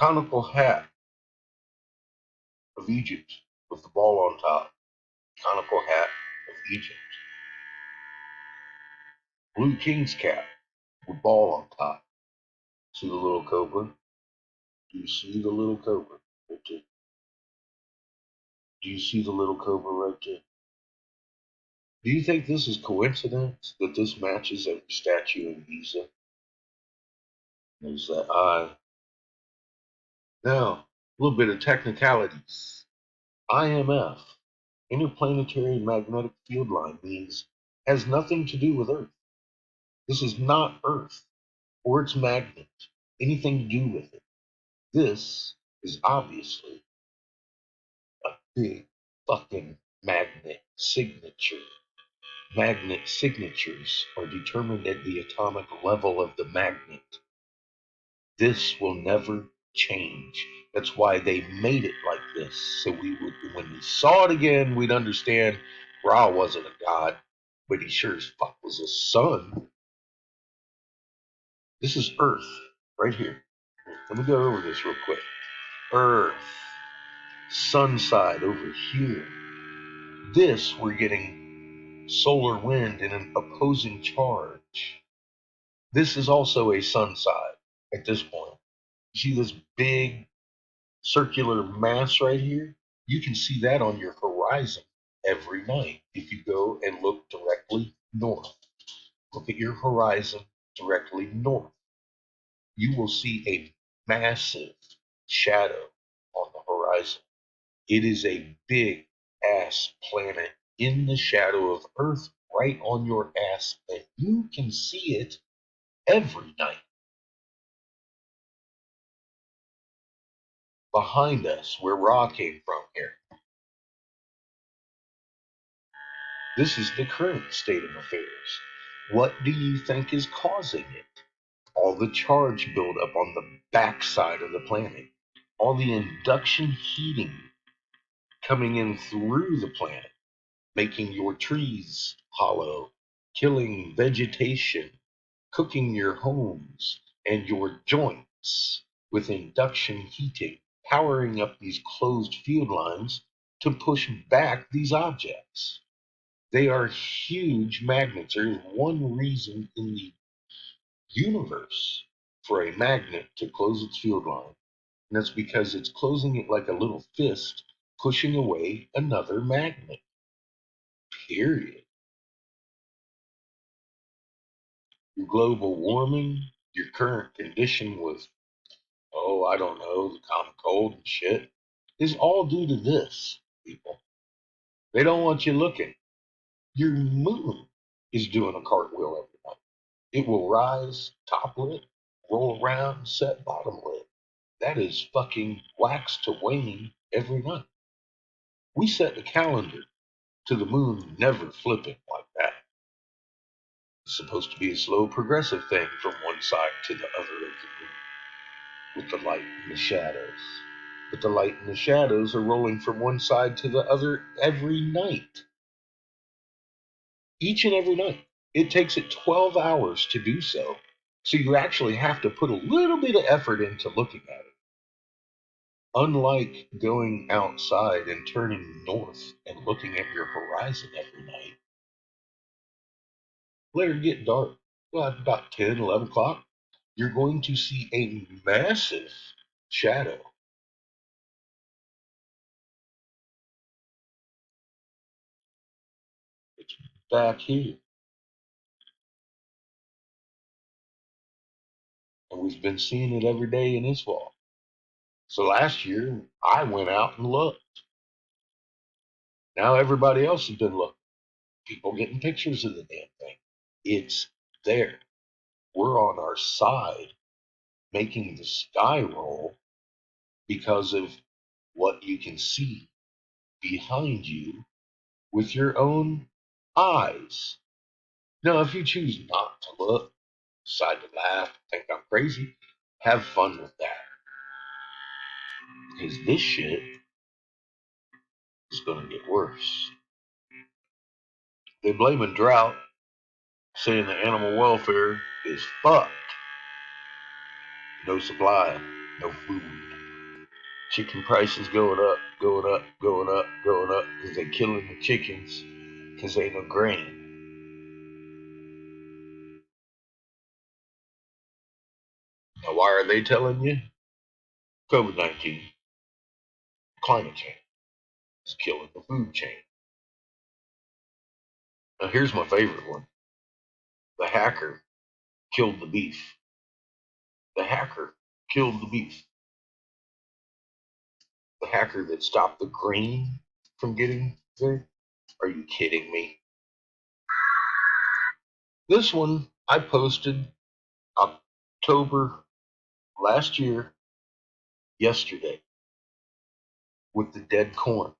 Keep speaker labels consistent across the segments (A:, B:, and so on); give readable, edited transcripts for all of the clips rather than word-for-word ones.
A: Conical hat of Egypt with the ball on top. Conical hat of Egypt. Blue king's cap with ball on top. See the little cobra? Do you see the little cobra right there? Do you see the little cobra right there? Do you think this is coincidence that this matches every statue in Giza? There's that eye. Now, a little bit of technicalities. IMF, interplanetary magnetic field line, means has nothing to do with Earth. This is not Earth or its magnet, anything to do with it. This is obviously a big fucking magnet signature. Magnet signatures are determined at the atomic level of the magnet. This will never change. That's why they made it like this. So we would, when we saw it again, we'd understand Ra wasn't a god, but he sure as fuck was a son. This is Earth, right here. Let me go over this real quick. Earth, sun side over here. This, we're getting solar wind in an opposing charge. This is also a sun side at this point. You see this big circular mass right here? You can see that on your horizon every night if you go and look directly north. Look at your horizon directly north. You will see a massive shadow on the horizon. It is a big ass planet in the shadow of Earth right on your ass, and you can see it every night. Behind us, where Ra came from here. This is the current state of affairs. What do you think is causing it? All the charge buildup on the backside of the planet, all the induction heating coming in through the planet, making your trees hollow, killing vegetation, cooking your homes and your joints with induction heating, powering up these closed field lines to push back these objects. They are huge magnets. There is one reason in the universe for a magnet to close its field line, and that's because it's closing it like a little fist, pushing away another magnet. Period. Your global warming, your current condition with, oh, I don't know, the common cold and shit, is all due to this, people. They don't want you looking. Your moon is doing a cartwheel every night. It will rise top lit, roll around, set bottom lit. That is fucking wax to wane every night. We set the calendar to the moon never flipping like that. It's supposed to be a slow, progressive thing from one side to the other of the moon, with the light and the shadows. But the light and the shadows are rolling from one side to the other every night. Each and every night. It takes it 12 hours to do so. So you actually have to put a little bit of effort into looking at it. Unlike going outside and turning north and looking at your horizon every night, let it get dark. Well, at about 10, 11 o'clock, you're going to see a massive shadow. It's back here. And we've been seeing it every day in this fall. So last year, I went out and looked. Now everybody else has been looking. People getting pictures of the damn thing. It's there. We're on our side making the sky roll because of what you can see behind you with your own eyes. Now, if you choose not to look, decide to laugh, think I'm crazy, have fun with that. Because this shit is going to get worse. They blaming drought, saying the animal welfare is fucked. No supply, no food. Chicken prices going up, going up, going up, going up because they're killing the chickens because ain't no grain. Now, why are they telling you? COVID-19, climate change is killing the food chain. Now, here's my favorite one. The hacker killed the beef. The hacker killed the beef. The hacker that stopped the grain from getting there. Are you kidding me? This one I posted October last year, yesterday, with the dead corn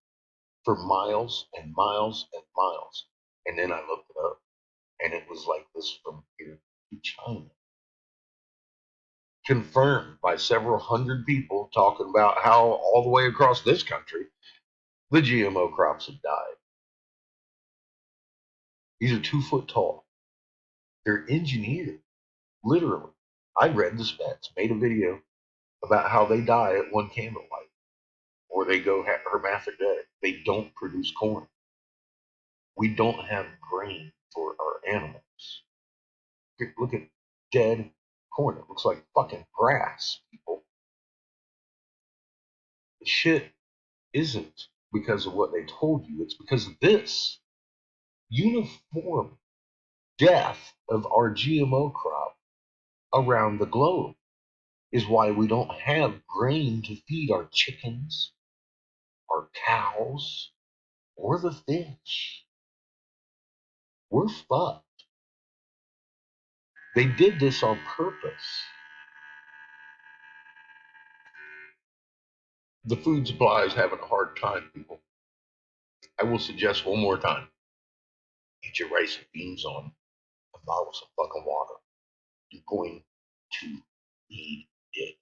A: for miles and miles and miles. And then I looked it up, and it was like this from here to China. Confirmed by several hundred people talking about how all the way across this country, the GMO crops have died. These are 2 foot tall. They're engineered, literally. I read the specs, made a video about how they die at one candlelight, or they go hermaphroditic. They don't produce corn. We don't have grain for our animals. Look at dead corn. It looks like fucking grass, people. The shit isn't because of what they told you. It's because of this uniform death of our GMO crop around the globe is why we don't have grain to feed our chickens, our cows, or the fish. We're fucked. They did this on purpose. The food supply is having a hard time, people. I will suggest one more time. Get your rice and beans on and bottle some fucking water. You're going to need it.